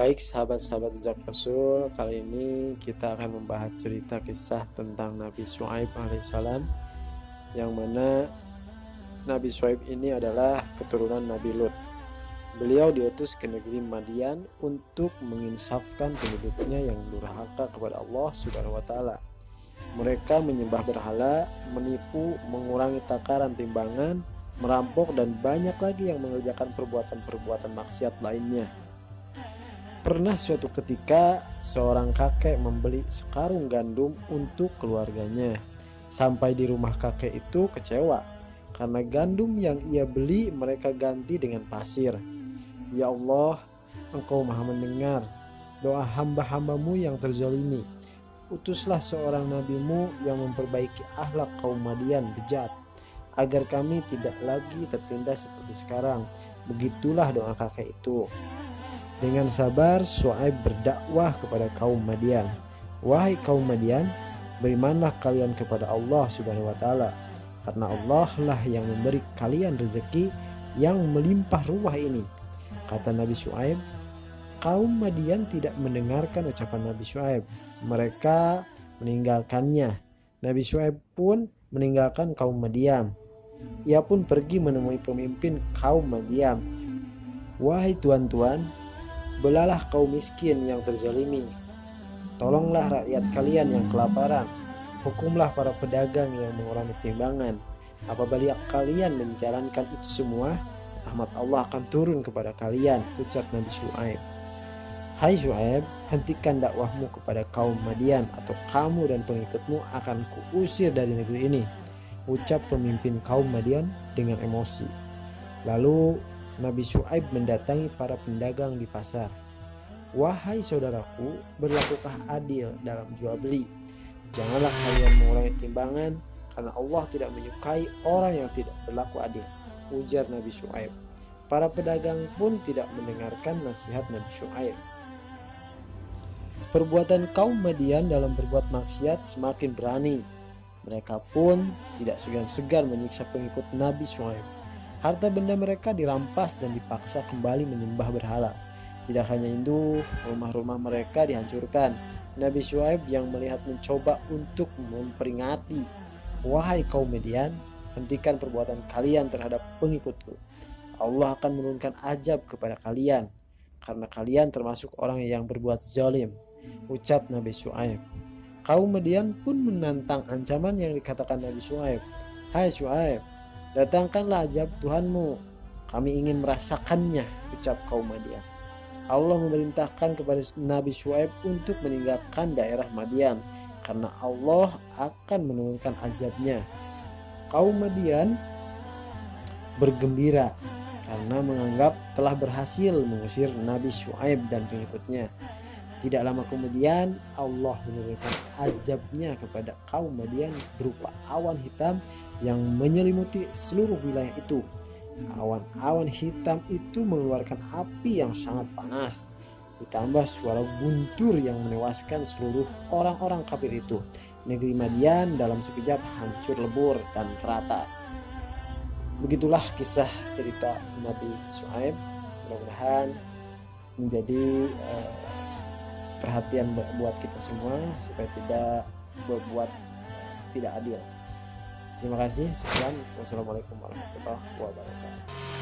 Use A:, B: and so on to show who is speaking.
A: Baik sahabat-sahabat jejak Rasul, kali ini kita akan membahas cerita kisah tentang Nabi Syuaib alaihissalam, yang mana Nabi Syuaib ini adalah keturunan Nabi Lut. Beliau diutus ke negeri Madian untuk menginsafkan penduduknya yang durhaka kepada Allah Subhanahu wa taala. Mereka menyembah berhala, menipu, mengurangi takaran timbangan, merampok, dan banyak lagi yang mengerjakan perbuatan-perbuatan maksiat lainnya. Pernah suatu ketika seorang kakek membeli sekarung gandum untuk keluarganya. Sampai di rumah kakek itu kecewa karena gandum yang ia beli mereka ganti dengan pasir. Ya Allah, Engkau Maha mendengar doa hamba-hambamu yang terzalimi. Utuslah seorang nabimu yang memperbaiki akhlak kaum Madian bejat, agar kami tidak lagi tertindas seperti sekarang. Begitulah doa kakek itu. Dengan sabar Syuaib berdakwah kepada kaum Madian. Wahai kaum Madian, berimanlah kalian kepada Allah Subhanahu wa taala, karena Allah lah yang memberi kalian rezeki yang melimpah ruah ini. Kata Nabi Syuaib. Kaum Madian tidak mendengarkan ucapan Nabi Syuaib. Mereka meninggalkannya. Nabi Syuaib pun meninggalkan kaum Madian. Ia pun pergi menemui pemimpin kaum Madian. Wahai tuan-tuan, belalah kaum miskin yang terzalimi. Tolonglah rakyat kalian yang kelaparan. Hukumlah para pedagang yang mengurangi timbangan. Apabila kalian menjalankan itu semua, rahmat Allah akan turun kepada kalian, ucap Nabi Syuaib. Hai Syuaib, hentikan dakwahmu kepada kaum Madian, atau kamu dan pengikutmu akan kuusir dari negeri ini, ucap pemimpin kaum Madian dengan emosi. Lalu Nabi Syuaib mendatangi para pedagang di pasar. Wahai saudaraku, berlakukah adil dalam jual beli. Janganlah kalian mengurangi timbangan, karena Allah tidak menyukai orang yang tidak berlaku adil, ujar Nabi Syuaib. Para pedagang pun tidak mendengarkan nasihat Nabi Syuaib. Perbuatan kaum Madian dalam berbuat maksiat semakin berani. Mereka pun tidak segan-segan menyiksa pengikut Nabi Syuaib. Harta benda mereka dirampas dan dipaksa kembali menyembah berhala. Tidak hanya itu, rumah-rumah mereka dihancurkan. Nabi Syuaib yang melihat mencoba untuk memperingati, wahai kaum Madian, hentikan perbuatan kalian terhadap pengikutku. Allah akan menurunkan azab kepada kalian, karena kalian termasuk orang yang berbuat zalim, ucap Nabi Syuaib. Kaum Madian pun menantang ancaman yang dikatakan Nabi Syuaib. Hai Syuaib, datangkanlah azab Tuhanmu, kami ingin merasakannya, ucap kaum Madian. Allah memerintahkan kepada Nabi Syuaib untuk meninggalkan daerah Madian, karena Allah akan menurunkan azabnya. Kaum Madian bergembira karena menganggap telah berhasil mengusir Nabi Syuaib dan pengikutnya. Tidak lama kemudian Allah menurunkan azabnya kepada kaum Madian berupa awan hitam yang menyelimuti seluruh wilayah itu. Awan-awan hitam itu mengeluarkan api yang sangat panas, ditambah suara guntur yang menewaskan seluruh orang-orang kafir itu. Negeri Madian dalam sekejap hancur lebur dan rata. Begitulah kisah cerita Nabi Syuaib. Mudah-mudahan menjadi perhatian buat kita semua supaya tidak berbuat tidak adil. Terima kasih. Sekian. Wassalamualaikum warahmatullahi wabarakatuh.